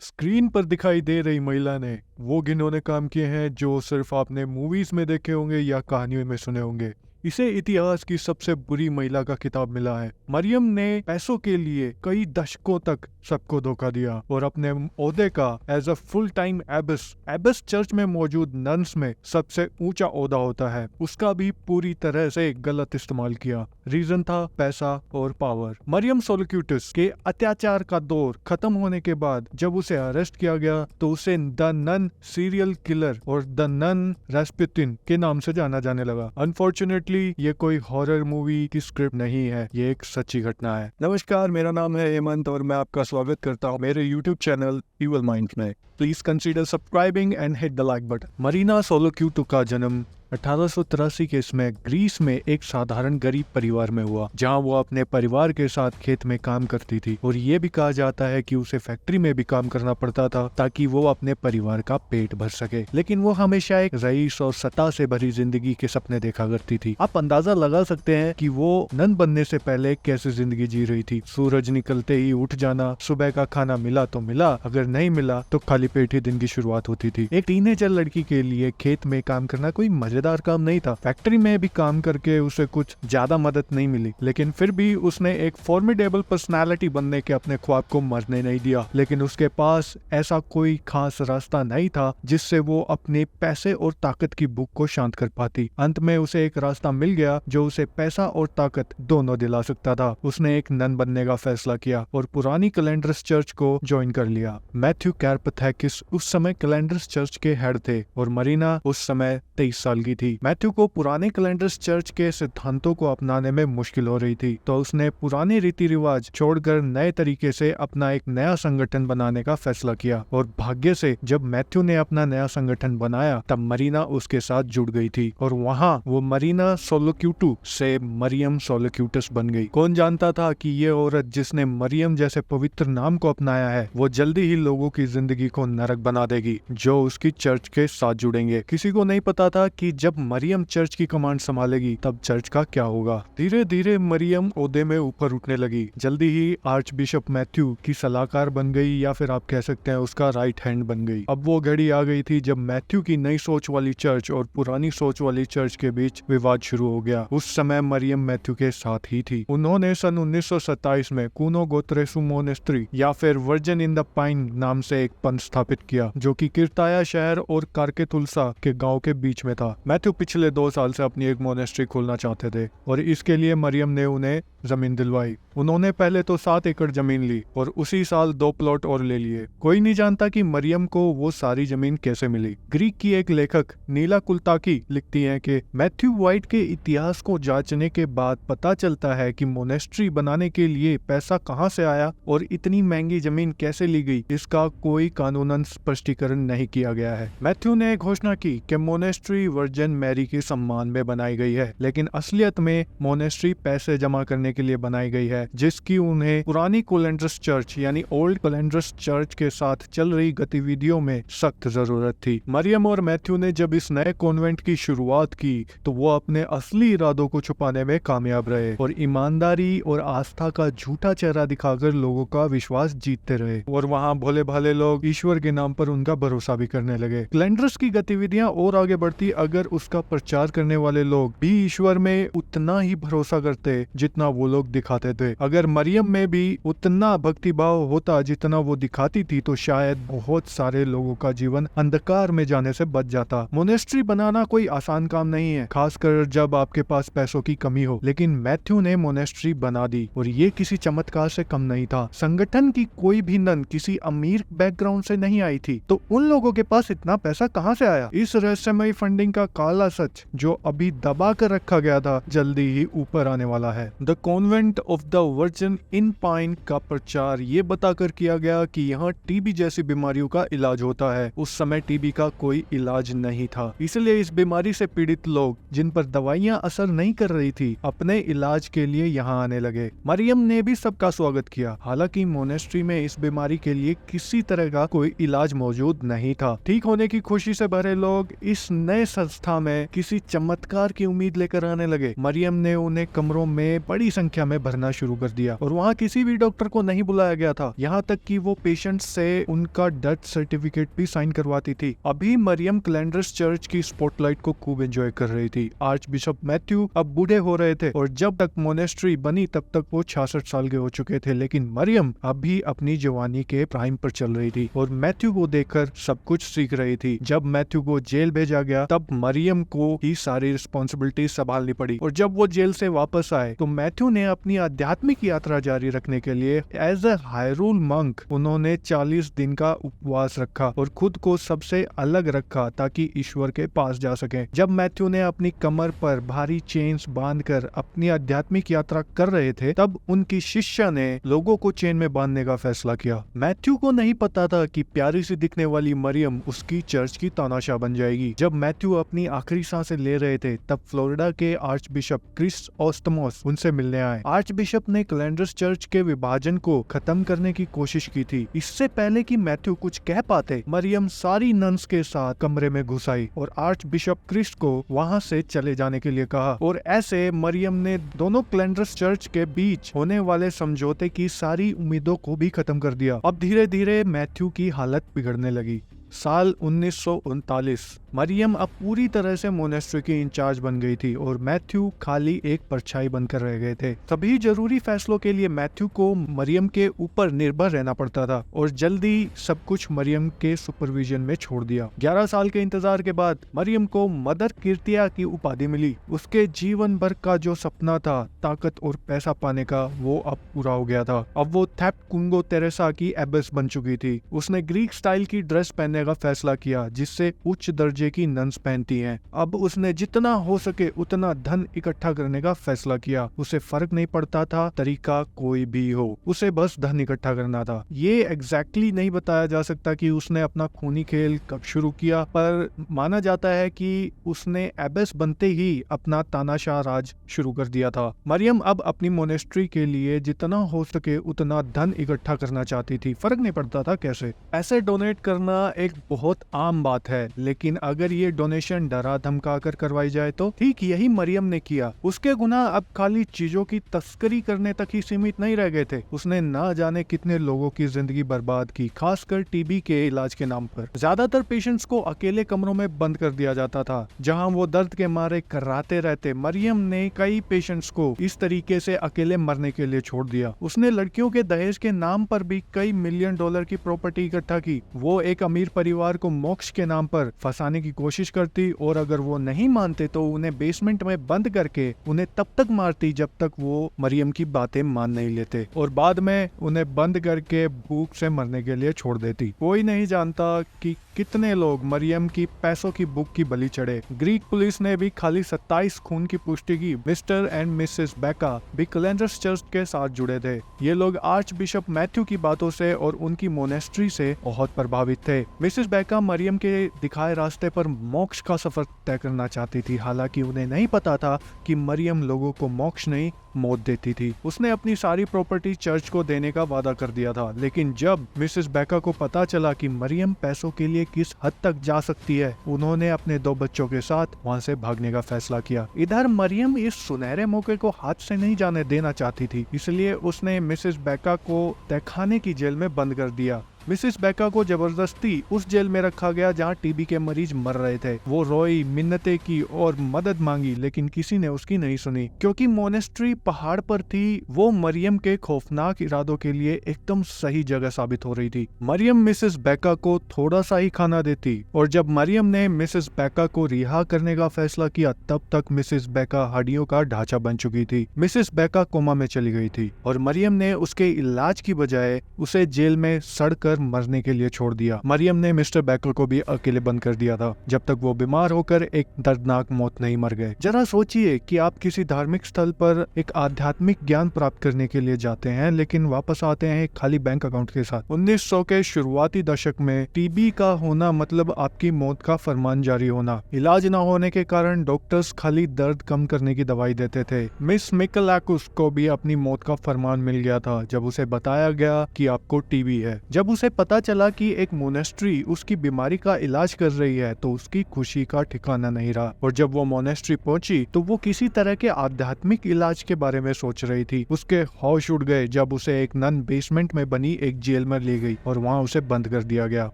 Screen पर दिखाई दे रही महिला ने वो घिनौने काम किए हैं जो सिर्फ आपने मूवीज में देखे होंगे या कहानियों में सुने होंगे। इसे इतिहास की सबसे बुरी महिला का खिताब मिला है। मरियम ने पैसों के लिए कई दशकों तक सबको धोखा दिया और अपने ओहदे का as a full time abbess church में मौजूद नन्स में सबसे ऊंचा ओहदा होता है, उसका भी पूरी तरह से गलत इस्तेमाल किया। रीजन था पैसा और पावर। मरियम सोलोक्यूटस के अत्याचार का दौर खत्म होने के बाद जब उसे अरेस्ट किया गया तो उसे द नन सीरियल किलर और द नन रेस्पुतिन के नाम से जाना जाने लगा। अनफॉर्चुनेटली ये कोई हॉरर मूवी की स्क्रिप्ट नहीं है, ये एक सच्ची घटना है। नमस्कार, मेरा नाम है हेमंत और मैं आपका स्वागत करता हूँ मेरे यूट्यूब चैनल इविल माइंड्स में। Please consider subscribing and hit the like button. Marina सोलोक्यूटो का जन्म 1883 के इसमें ग्रीस में एक साधारण गरीब परिवार में हुआ, जहां वो अपने परिवार के साथ खेत में काम करती थी और ये भी कहा जाता है कि उसे फैक्ट्री में भी काम करना पड़ता था ताकि वो अपने परिवार का पेट भर सके। लेकिन वो हमेशा एक रईस और सत्ता से भरी जिंदगी के सपने देखा करती थी। आप अंदाजा लगा सकते हैं कि वो नन बनने से पहले कैसे जिंदगी जी रही थी। सूरज निकलते ही उठ जाना, सुबह का खाना मिला तो मिला, अगर नहीं मिला तो खाली पेट ही दिन की शुरुआत होती थी। एक टीनेजर लड़की के लिए खेत में काम करना कोई मजेदार काम नहीं था। फैक्ट्री में भी काम करके उसे कुछ ज्यादा मदद नहीं मिली, लेकिन फिर भी उसने एक फॉर्मिडेबल पर्सनालिटी बनने के अपने ख्वाब को मरने नहीं दिया। लेकिन उसके पास ऐसा कोई खास रास्ता नहीं था जिससे वो अपने पैसे और ताकत की भूख को शांत कर पाती। अंत में उसे एक रास्ता मिल गया जो उसे पैसा और ताकत दोनों दिला सकता था। उसने एक नन बनने का फैसला किया और पुरानी कैलेंडर्स चर्च को ज्वाइन कर लिया। मैथ्यू कैरपथेकिस उस समय कैलेंडर्स चर्च के हेड थे और मरीना उस समय 23 साल की थी। मैथ्यू को पुराने कैलेंडर्स चर्च के सिद्धांतों को अपनाने में मुश्किल हो रही थी, तो उसने पुराने रीति रिवाज छोड़कर नए तरीके से अपना एक नया संगठन बनाने का फैसला किया। और भाग्य से जब मैथ्यू ने अपना नया संगठन बनाया तब मरीना उसके साथ जुड़ गई थी और वहाँ वो मरीना सोलोक्यूटो से मरियम सोलोक्यूटस बन गई। कौन जानता था कि ये औरत जिसने मरियम जैसे पवित्र नाम को अपनाया है वो जल्दी ही लोगों की जिंदगी को नरक बना देगी जो उसकी चर्च के साथ जुड़ेंगे। किसी को नहीं पता था कि जब मरियम चर्च की कमांड संभालेगी तब चर्च का क्या होगा। धीरे धीरे मरियम ओहदे में ऊपर उठने लगी। जल्दी ही आर्च बिशप मैथ्यू की सलाहकार बन गई या फिर आप कह सकते हैं उसका राइट हैंड बन गई। अब वो घड़ी आ गई थी जब मैथ्यू की नई सोच वाली चर्च और पुरानी सोच वाली चर्च के बीच विवाद शुरू हो गया। उस समय मरियम मैथ्यू के साथ ही थी। उन्होंने सन 1927 में कूनो गोत्रेसु मोनेस्ट्री या फिर वर्जिन इन द पाइन नाम से एक पंथ स्थापित किया जो कि किर्ताया शहर और कारकेतुलसा के गांव के बीच में था। मैथ्यू पिछले 2 साल से अपनी एक मोनेस्ट्री खोलना चाहते थे और इसके लिए मरियम ने उन्हें जमीन दिलवाई। उन्होंने पहले तो 7 एकड़ जमीन ली और उसी साल 2 प्लॉट और ले लिए। कोई नहीं जानता कि मरियम को वो सारी जमीन कैसे मिली। ग्रीक की एक लेखक नीला कुलताकी लिखती हैं कि मैथ्यू वाइट के इतिहास को जांचने के बाद पता चलता है कि मोनेस्ट्री बनाने के लिए पैसा कहां से आया और इतनी महंगी जमीन कैसे ली गई, इसका कोई कानूनन स्पष्टीकरण नहीं किया गया है। मैथ्यू ने घोषणा की कि मोनेस्ट्री वर्जिन मैरी के सम्मान में बनाई गई है, लेकिन असलियत में मोनेस्ट्री पैसे जमा करने के लिए बनाई गई है जिसकी उन्हें पुरानी कैलेंडर्स चर्च यानी ओल्ड कैलेंडर्स चर्च के साथ चल रही गतिविधियों में सख्त जरूरत थी। मरियम और मैथ्यू ने जब इस नए कॉन्वेंट की शुरुआत की तो वो अपने असली इरादों को छुपाने में कामयाब रहे और ईमानदारी और आस्था का झूठा चेहरा दिखाकर लोगों का विश्वास जीतते रहे और वहाँ भोले भाले लोग ईश्वर के नाम पर उनका भरोसा भी करने लगे। कैलेंडर्स की गतिविधियां और आगे बढ़ती अगर उसका प्रचार करने वाले लोग भी ईश्वर में उतना ही भरोसा करते जितना वो लोग दिखाते थे। अगर मरियम में भी उतना भक्ति भाव होता जितना वो दिखाती थी तो शायद बहुत सारे लोगों का जीवन अंधकार में जाने से बच जाता। मोनेस्ट्री बनाना कोई आसान काम नहीं है, खासकर जब आपके पास पैसों की कमी हो, लेकिन मैथ्यू ने मोनेस्ट्री बना दी और ये किसी चमत्कार से कम नहीं था। संगठन की कोई भी नन किसी अमीर बैकग्राउंड से नहीं आई थी, तो उन लोगों के पास इतना पैसा कहां से आया? इस रहस्यमयी फंडिंग का काला सच जो अभी दबा कर रखा गया था जल्दी ही ऊपर आने वाला है। The convent of the virgin in pine का प्रचार ये बताकर किया गया कि यहाँ टीबी जैसी बीमारियों का इलाज होता है। उस समय टीबी का कोई इलाज नहीं था, इसलिए इस बीमारी से पीड़ित लोग जिन पर दवाइयाँ असर नहीं कर रही थी अपने इलाज के लिए यहाँ आने लगे। मरियम ने भी सबका स्वागत किया। हालांकि मोनेस्ट्री में इस बीमारी के लिए किसी तरह का कोई इलाज मौजूद नहीं था। ठीक होने की खुशी से भरे लोग इस नए संस्था में किसी चमत्कार की उम्मीद लेकर आने लगे। मरियम ने उन्हें कमरों में बड़ी संख्या में भरना शुरू शुरू कर दिया और वहाँ किसी भी डॉक्टर को नहीं बुलाया गया था, यहाँ तक कि वो पेशेंट से उनका डेथ सर्टिफिकेट भी साइन करवाती थी। अभी मरियम कैलेंडर्स चर्च की स्पॉटलाइट को खूब एंजॉय कर रही थी। आर्च बिशप मैथ्यू अब बूढ़े हो रहे थे और जब तक मोनेस्ट्री बनी तब तक वो 66 साल के हो चुके थे, लेकिन मरियम अभी अपनी जवानी के प्राइम पर चल रही थी और मैथ्यू को देखकर सब कुछ सीख रही थी। जब मैथ्यू को जेल भेजा गया तब मरियम को ही सारी रिस्पॉन्सिबिलिटी संभालनी पड़ी और जब वो जेल से वापस आए तो मैथ्यू ने अपनी आध्यात्मिक यात्रा जारी रखने के लिए एज ए हायरूल मंक उन्होंने 40 दिन का उपवास रखा और खुद को सबसे अलग रखा ताकि ईश्वर के पास जा सके। जब मैथ्यू ने अपनी कमर पर भारी चेन्स बांधकर अपनी आध्यात्मिक यात्रा कर रहे थे तब उनकी शिष्या ने लोगों को चेन में बांधने का फैसला किया। मैथ्यू को नहीं पता था कि प्यारी सी दिखने वाली मरियम उसकी चर्च की तानाशाह बन जाएगी। जब मैथ्यू अपनी आखिरी सांसें ले रहे थे तब फ्लोरिडा के आर्च बिशप क्रिस ओस्टमोस उनसे मिलने आए। आर्च बिशप ने कैलेंडर्स चर्च के विभाजन को खत्म करने की कोशिश की थी। इससे पहले कि मैथ्यू कुछ कह पाते मरियम सारी नन्स के साथ कमरे में घुस आई और आर्च बिशप क्रिस को वहां से चले जाने के लिए कहा और ऐसे मरियम ने दोनों कैलेंडर्स चर्च के बीच होने वाले समझौते की सारी उम्मीदों को भी खत्म कर दिया। अब धीरे धीरे मैथ्यू की हालत बिगड़ने लगी। साल 1939 मरियम अब पूरी तरह से मोनेस्ट्री की इंचार्ज बन गई थी और मैथ्यू खाली एक परछाई बनकर रह गए थे। सभी जरूरी फैसलों के लिए मैथ्यू को मरियम के ऊपर निर्भर रहना पड़ता था और जल्दी सब कुछ मरियम के सुपरविजन में छोड़ दिया। 11 साल के इंतजार के बाद मरियम को मदर कीर्तिया की उपाधि मिली। उसके जीवन भर का जो सपना था ताकत और पैसा पाने का वो अब पूरा हो गया था। अब वो थेप्ट कुंगो तेरेसा की एबेस बन चुकी थी। उसने ग्रीक स्टाइल की ड्रेस पहनने का फैसला किया जिससे उच्च दर्जे की नन्स पहनती हैं। अब उसने जितना हो सके उतना धन इकट्ठा करने का फैसला किया। उसे फर्क नहीं पड़ता था तरीका कोई भी हो, उसे बस धन इकट्ठा करना था। ये एग्जैक्टली नहीं बताया जा सकता कि उसने अपना खूनी खेल कब शुरू किया, पर माना जाता है कि उसने एबेस बनते ही अपना तानाशाह राज शुरू कर दिया था। मरियम अब अपनी मोनेस्ट्री के लिए जितना हो सके उतना धन इकट्ठा करना चाहती थी, फर्क नहीं पड़ता था कैसे। ऐसे डोनेट करना एक बहुत आम बात है, लेकिन अगर ये डोनेशन डरा धमका कर करवाई जाए तो ठीक यही मरियम ने किया। उसके गुनाह अब खाली चीजों की तस्करी करने तक ही सीमित नहीं रह गए थे। उसने ना जाने कितने लोगों की जिंदगी बर्बाद की, खासकर टीबी के इलाज के नाम पर। ज्यादातर पेशेंट्स को अकेले कमरों में बंद कर दिया जाता था जहां वो दर्द के मारे कराते रहते। मरियम ने कई पेशेंट्स को इस तरीके से अकेले मरने के लिए छोड़ दिया। उसने लड़कियों के दहेज के नाम पर भी कई मिलियन डॉलर की प्रॉपर्टी इकट्ठा की। वो एक अमीर परिवार को मोक्ष के नाम पर फंसाने की कोशिश करती और अगर वो नहीं मानते तो उन्हें बेसमेंट में बंद करके उन्हें तब तक मारती जब तक वो मरियम की बातें मान नहीं लेते और बाद में उन्हें बंद करके भूख से मरने के लिए छोड़ देती। कोई नहीं जानता कि कितने लोग मरियम की पैसों की भूख की बलि चढ़े। ग्रीक पुलिस ने भी खाली 27 खून की पुष्टि की। मिस्टर एंड मिसेस बेका भी कैलेंडर्स चर्च के साथ जुड़े थे। ये लोग आर्च बिशप मैथ्यू की बातों से और उनकी मोनेस्ट्री से बहुत प्रभावित थे। मिसेस बेका मरियम के दिखाए रास्ते पर मोक्ष का सफर तय करना चाहती थी, हालांकि उन्हें नहीं पता था कि मरियम लोगों को मोक्ष नहीं मौत देती थी। उसने अपनी सारी प्रॉपर्टी चर्च को देने का वादा कर दिया था, लेकिन जब मिसेस बेका को पता चला कि मरियम पैसों के लिए किस हद तक जा सकती है, उन्होंने अपने 2 बच्चों के साथ वहां से भागने का फैसला किया। इधर मरियम इस सुनहरे मौके को हाथ से नहीं जाने देना चाहती थी, इसलिए उसने मिसेस बेका को तहखाने की जेल में बंद कर दिया। मिसेस बेका को जबरदस्ती उस जेल में रखा गया जहां टीबी के मरीज मर रहे थे। वो रोई, मिन्नतें की और मदद मांगी, लेकिन किसी ने उसकी नहीं सुनी। क्योंकि मोनेस्ट्री पहाड़ पर थी, वो मरियम के खौफनाक इरादों के लिए एकदम सही जगह साबित हो रही थी। मरियम मिसेस बेका को थोड़ा सा ही खाना देती और जब मरियम ने मिसेस बेका को रिहा करने का फैसला किया तब तक मिसेस बेका हड्डियों का ढांचा बन चुकी थी। मिसेस बेका कोमा में चली गई थी और मरियम ने उसके इलाज की बजाय उसे जेल में सड़कर मरने के लिए छोड़ दिया। मरियम ने मिस्टर बेकर को भी अकेले बंद कर दिया था जब तक वो बीमार होकर एक दर्दनाक मौत नहीं मर गए। जरा सोचिए कि आप किसी धार्मिक स्थल पर एक आध्यात्मिक ज्ञान प्राप्त करने के लिए जाते हैं, लेकिन वापस आते हैं एक खाली बैंक अकाउंट के साथ। 1900 के शुरुआती दशक में टीबी का होना मतलब आपकी मौत का फरमान जारी होना। इलाज न होने के कारण डॉक्टर्स खाली दर्द कम करने की दवाई देते थे। मिस मिकलाकुस को भी अपनी मौत का फरमान मिल गया था जब उसे बताया गया कि आपको टीबी है। जब उसे पता चला कि एक मोनेस्ट्री उसकी बीमारी का इलाज कर रही है तो उसकी खुशी का ठिकाना नहीं रहा। और जब वो मोनेस्ट्री पहुंची तो वो किसी तरह के आध्यात्मिक इलाज के बारे में सोच रही थी। उसके होश उड़ गए जब उसे एक नन बेसमेंट में बनी एक जेल में ले गई और वहाँ उसे बंद कर दिया गया।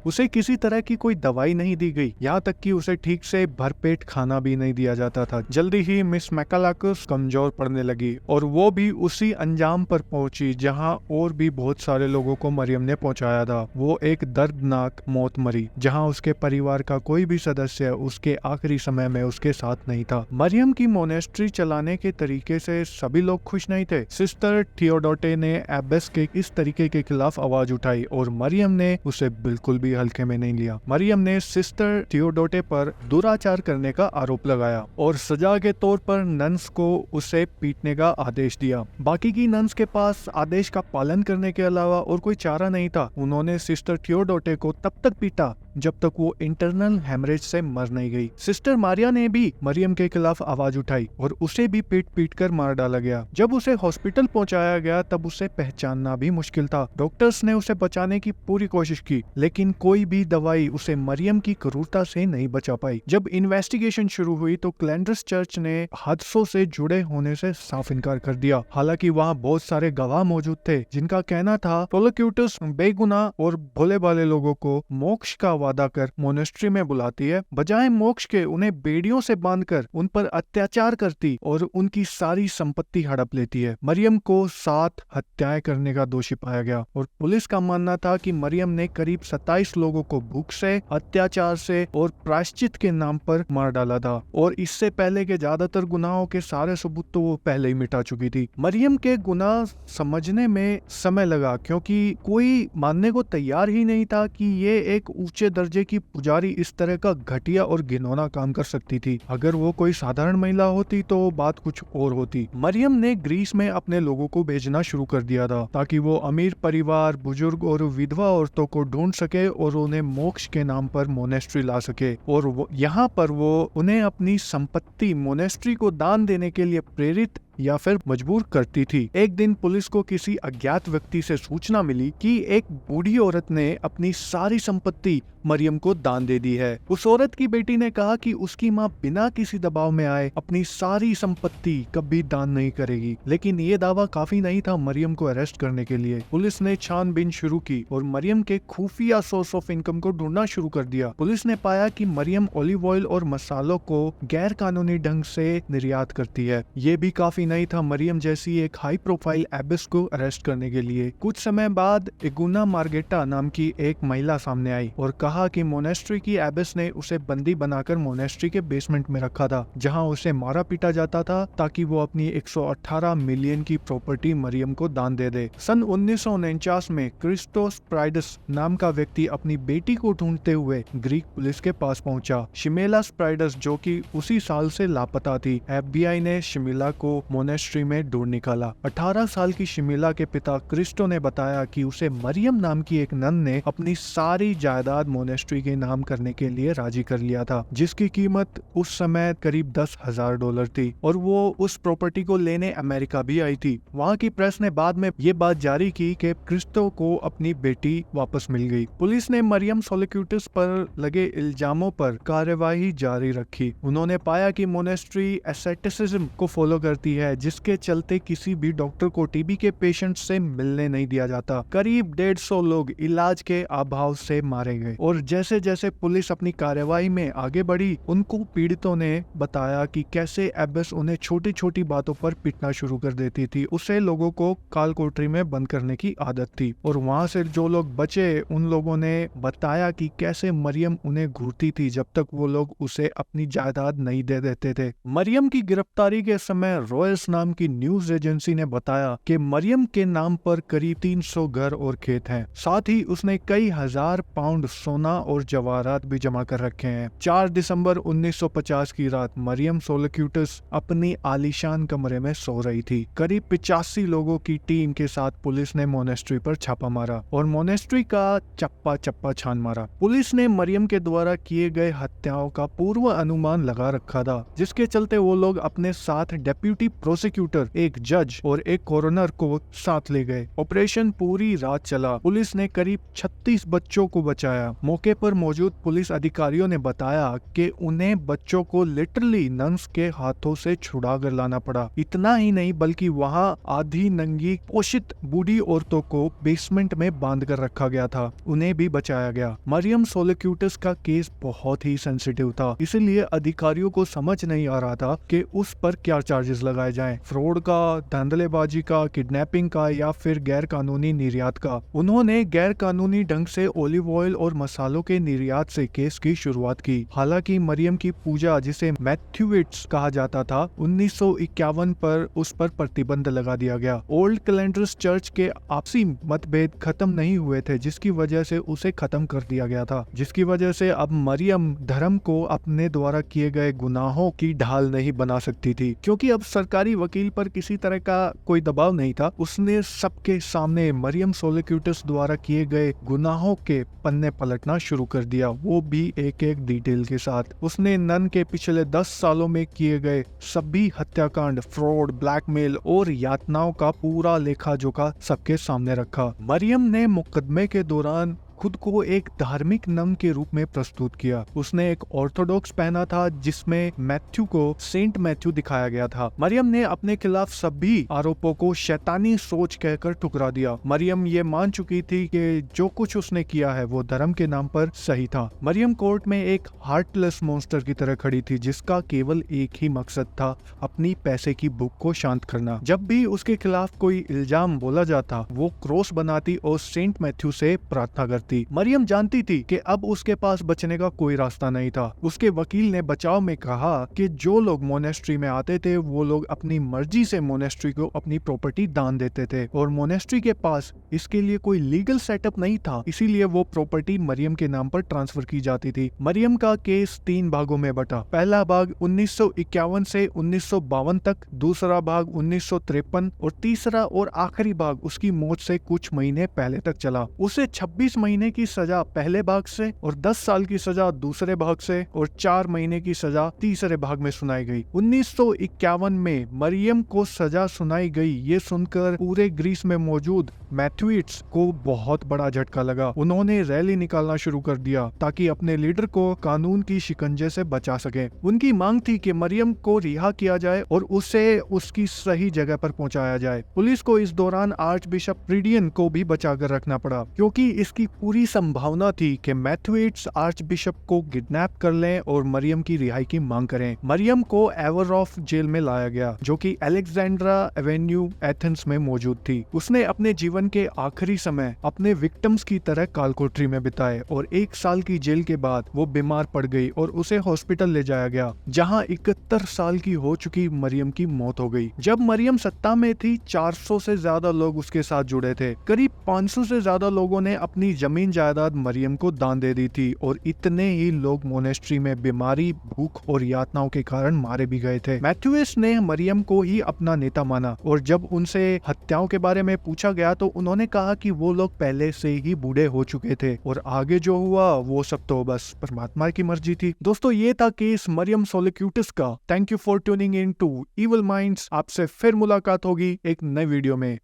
उसे किसी तरह की कोई दवाई नहीं दी गई, यहाँ तक कि उसे ठीक से भरपेट खाना भी नहीं दिया जाता था। जल्दी ही मिस मैकालाकस कमजोर पड़ने लगी और वो भी उसी अंजाम पर पहुंची जहां और भी बहुत सारे लोगों को मरियम ने पहुंचाया था। वो एक दर्दनाक मौत मरी जहां उसके परिवार का कोई भी सदस्य उसके आखिरी समय में उसके साथ नहीं था। मरियम की मोनेस्ट्री चलाने के तरीके से सभी लोग खुश नहीं थे। सिस्टर थियोडोटे ने एबेस के इस तरीके के खिलाफ आवाज उठाई और मरियम ने उसे बिल्कुल भी हल्के में नहीं लिया। मरियम ने सिस्टर थियोडोटे पर दुराचार करने का आरोप लगाया और सजा के तौर पर नन्स को उसे पीटने का आदेश दिया। बाकी की नन्स के पास आदेश का पालन करने के अलावा और कोई चारा नहीं था। उन्होंने सिस्टर थियोडोटे को तब तक पीटा जब तक वो इंटरनल हेमरेज से मर नहीं गई। सिस्टर मारिया ने भी मरियम के खिलाफ आवाज उठाई और उसे भी पीट पीट कर मार डाला गया। जब उसे हॉस्पिटल पहुंचाया गया तब उसे पहचानना भी मुश्किल था। डॉक्टर्स ने उसे बचाने की पूरी कोशिश की लेकिन कोई भी दवाई उसे मरियम की क्रूरता से नहीं बचा पाई। जब इन्वेस्टिगेशन शुरू हुई तो क्लैंडर्स चर्च ने हादसों से जुड़े होने से साफ इनकार कर दिया। हालांकि वहाँ बहुत सारे गवाह मौजूद थे जिनका कहना था प्रोसिक्यूटर्स बेगुनाह और भोले भाले लोगों को मोक्ष का वादा कर मोनेस्ट्री में बुलाती है, बजाय मोक्ष के उन्हें बेड़ियों से बांधकर उन पर अत्याचार करती और उनकी सारी संपत्ति हड़प लेती है। मरियम को 7 हत्याएं करने का दोषी पाया गया और पुलिस का मानना था कि मरियम ने करीब 27 लोगों को भूख से, अत्याचार से और प्रायश्चित के नाम पर मार डाला था और इससे पहले के ज्यादातर गुनाहों के सारे सबूत तो वो पहले ही मिटा चुकी थी। मरियम के गुनाह समझने में समय लगा क्योंकि कोई मानने को तैयार ही नहीं था कि ये एक ऊंचे दर्जे की पुजारी इस तरह का घटिया और घिनौना काम कर सकती थी। अगर वो कोई साधारण महिला होती तो बात कुछ और होती। मरियम ने ग्रीस में अपने लोगों को भेजना शुरू कर दिया था ताकि वो अमीर परिवार, बुजुर्ग और विधवा औरतों को ढूंढ सके और उन्हें मोक्ष के नाम पर मोनेस्ट्री ला सके और यहाँ पर वो उन्हें अपनी संपत्ति मोनेस्ट्री को दान देने के लिए प्रेरित या फिर मजबूर करती थी। एक दिन पुलिस को किसी अज्ञात व्यक्ति से सूचना मिली कि एक बूढ़ी औरत ने अपनी सारी संपत्ति मरियम को दान दे दी है। उस औरत की बेटी ने कहा कि उसकी माँ बिना किसी दबाव में आए अपनी सारी संपत्ति कभी दान नहीं करेगी, लेकिन ये दावा काफी नहीं था मरियम को अरेस्ट करने के लिए। पुलिस ने छानबीन शुरू की और मरियम के खुफिया सोर्स ऑफ इनकम को ढूंढना शुरू कर दिया। पुलिस ने पाया कि मरियम ऑलिव ऑयल और मसालों को गैर कानूनी ढंग से निर्यात करती है। ये भी काफी नहीं था मरियम जैसी एक हाई प्रोफाइल एबिस को अरेस्ट करने के लिए। कुछ समय बाद इगुना मार्गेटा नाम की एक महिला सामने आई और कहा कि मोनेस्ट्री की एबिस ने उसे बंदी बनाकर मोनेस्ट्री के बेसमेंट में रखा था जहां उसे मारा पीटा जाता था ताकि वो अपनी 118 मिलियन की प्रॉपर्टी मरियम को दान दे दे। सन 1949 में क्रिस्टोस स्प्राइडस नाम का व्यक्ति अपनी बेटी को ढूंढते हुए ग्रीक पुलिस के पास पहुंचा। शिमेला स्प्राइडस जो कि उसी साल से लापता थी। FBI ने शिमेला को मोनेस्ट्री में ढूंढ निकाला। 18 साल की शिमेला के पिता क्रिस्टो ने बताया कि उसे मरियम नाम की एक नन ने अपनी सारी जायदाद मोनेस्ट्री के नाम करने के लिए राजी कर लिया था, जिसकी कीमत उस समय करीब $10,000 थी और वो उस प्रॉपर्टी को लेने अमेरिका भी आई थी। वहाँ की प्रेस ने बाद में ये बात जारी की कि क्रिस्टो को अपनी बेटी वापस मिल गई। पुलिस ने मरियम सोलिक्यूटस पर लगे इल्जामों पर कार्यवाही जारी रखी। उन्होंने पाया कि मोनेस्ट्री एसेटिसिज्म को फॉलो करती है, जिसके चलते किसी भी डॉक्टर को टीबी के पेशेंट से मिलने नहीं दिया जाता। करीब 150 लोग इलाज के अभाव से मारे गए और जैसे जैसे पुलिस अपनी कार्यवाही में आगे बढ़ी, उनको पीड़ितों ने बताया कि कैसे एबिस उन्हें छोटी छोटी बातों पर पीटना शुरू कर देती थी। उसे लोगों को काल कोठरी में बंद करने की आदत थी और वहाँ से जो लोग बचे उन लोगों ने बताया कि कैसे मरियम उन्हें घूरती थी जब तक वो लोग उसे अपनी जायदाद नहीं दे देते थे। मरियम की गिरफ्तारी के समय रॉयल्स नाम की न्यूज एजेंसी ने बताया कि मरियम के नाम पर करीब 300 घर और खेत हैं। साथ ही उसने कई हजार पाउंड सोना और जवाहरात भी जमा कर रखे हैं। 4 दिसंबर 1950 की रात मरियम सोलिक्यूटस अपनी आलीशान कमरे में सो रही थी। करीब 85 लोगों की टीम के साथ पुलिस ने मोनेस्ट्री पर छापा मारा और मोनेस्ट्री का चप्पा चप्पा छान मारा। पुलिस ने मरियम के द्वारा किए गए हत्याओं का पूर्व अनुमान लगा रखा था, जिसके चलते वो लोग अपने साथ डेप्यूटी प्रोसिक्यूटर, एक जज और एक कोरोनर को साथ ले गए। ऑपरेशन पूरी रात चला। पुलिस ने करीब 36 बच्चों को बचाया। मौके पर मौजूद पुलिस अधिकारियों ने बताया कि उन्हें बच्चों को लिटरली नन्स के हाथों से छुड़ा कर लाना पड़ा। इतना ही नहीं बल्कि वहां आधी नंगी पोषित बूढ़ी औरतों को बेसमेंट में बांध कर रखा गया था। उन्हें भी बचाया गया। मरियम सोलिक्यूटस का केस बहुत ही सेंसिटिव था, इसलिए अधिकारियों को समझ नहीं आ रहा था कि उस पर क्या चार्जेस लगाए जाएं, फ्रॉड का, धांधलेबाजी का, किडनैपिंग का या फिर गैर कानूनी निर्यात का। उन्होंने गैर कानूनी ढंग से ओलिव ऑयल और मसालों के निर्यात से केस की शुरुआत की। हालांकि मरियम की पूजा, जिसे मैथ्यूइट्स कहा जाता था, 1951 पर उस पर प्रतिबंध लगा दिया गया। ओल्ड कैलेंडर्स चर्च के आपसी मतभेद खत्म नहीं हुए थे, जिसकी वजह से उसे खत्म कर दिया गया था, जिसकी वजह से अब मरियम धर्म को अपने द्वारा किए गए गुनाहों की ढाल नहीं बना सकती थी, क्योंकि अब सरकारी वकील पर किसी तरह का कोई दबाव नहीं था। उसने सबके सामने मरियम सोलिक्यूटस द्वारा किए गए गुनाहों के पन्ने पलटना शुरू कर दिया, वो भी एक एक डिटेल के साथ। उसने नन के पिछले 10 सालों में किए गए सभी हत्याकांड, फ्रॉड, ब्लैकमेल और यातनाओं का पूरा लेखा जोखा सबके सामने रखा। मरियम ने मुकदमे के दौरान खुद को एक धार्मिक नन के रूप में प्रस्तुत किया। उसने एक ऑर्थोडॉक्स पहना था जिसमें मैथ्यू को सेंट मैथ्यू दिखाया गया था। मरियम ने अपने खिलाफ सभी आरोपों को शैतानी सोच कहकर ठुकरा दिया। मरियम ये मान चुकी थी कि जो कुछ उसने किया है वो धर्म के नाम पर सही था। मरियम कोर्ट में एक हार्टलेस मॉन्स्टर की तरह खड़ी थी, जिसका केवल एक ही मकसद था, अपनी पैसे की भूख को शांत करना। जब भी उसके खिलाफ कोई इल्जाम बोला जाता, वो क्रॉस बनाती और सेंट मैथ्यू से प्रार्थना करती। मरियम जानती थी कि अब उसके पास बचने का कोई रास्ता नहीं था। उसके वकील ने बचाव में कहा कि जो लोग मोनेस्ट्री में आते थे वो लोग अपनी मर्जी से मोनेस्ट्री को अपनी प्रॉपर्टी दान देते थे और मोनेस्ट्री के पास इसके लिए कोई लीगल सेटअप नहीं था, इसीलिए वो प्रॉपर्टी मरियम के नाम पर ट्रांसफर की जाती थी। मरियम का केस 3 भागों में बटा। पहला भाग 1951 से 1952 तक, दूसरा भाग 1953 और तीसरा और आखिरी भाग उसकी मौत से कुछ महीने पहले तक चला। उसे 26 महीने की सजा पहले भाग से और 10 साल की सजा दूसरे भाग से और 4 महीने की सजा तीसरे भाग में सुनाई गई। 1951 में मरियम को सजा सुनाई गई। ये सुनकर पूरे ग्रीस में मौजूद मैथ्यूइट्स को बहुत बड़ा झटका लगा। उन्होंने रैली निकालना शुरू कर दिया ताकि अपने लीडर को कानून की शिकंजे से बचा सके। उनकी मांग थी कि मरियम को रिहा किया जाए और उसे उसकी सही जगह पर पहुंचाया जाए। पुलिस को इस दौरान आर्च बिशप फ्रीडियन को भी बचा कर रखना पड़ा, क्योंकि इसकी पूरी संभावना थी कि मैथ्यूइट्स आर्च बिशप को किडनैप कर लें और मरियम की रिहाई की मांग करें। मरियम को एवरऑफ जेल में लाया गया, जो कि अलेक्जेंड्रा एवेन्यू एथेंस में मौजूद थी। उसने अपने जीवन के आखिरी समय अपने विक्टिम्स की तरह कालकोठरी में बिताए और 1 साल की जेल के बाद वो बीमार पड़ गई और उसे हॉस्पिटल ले जाया गया, जहां 71 साल की हो चुकी मरियम की मौत हो गई। जब मरियम सत्ता में थी, 400 से ज्यादा लोग उसके साथ जुड़े थे। करीब 500 से ज्यादा लोगों ने अपनी जमीन जायदाद मरियम को दान दे दी थी और इतने ही लोग मोनेस्ट्री में बीमारी, भूख और यातनाओं के कारण मारे भी गए थे। मैथ्यूइट्स ने मरियम को ही अपना नेता माना और जब उनसे हत्याओं के बारे में पूछा गया तो उन्होंने कहा कि वो लोग पहले से ही बूढ़े हो चुके थे और आगे जो हुआ वो सब तो बस परमात्मा की मर्जी थी। दोस्तों, ये था केस मरियम सोलिक्यूटस का। Thank you for tuning in to evil minds. आपसे फिर मुलाकात होगी एक नए वीडियो में।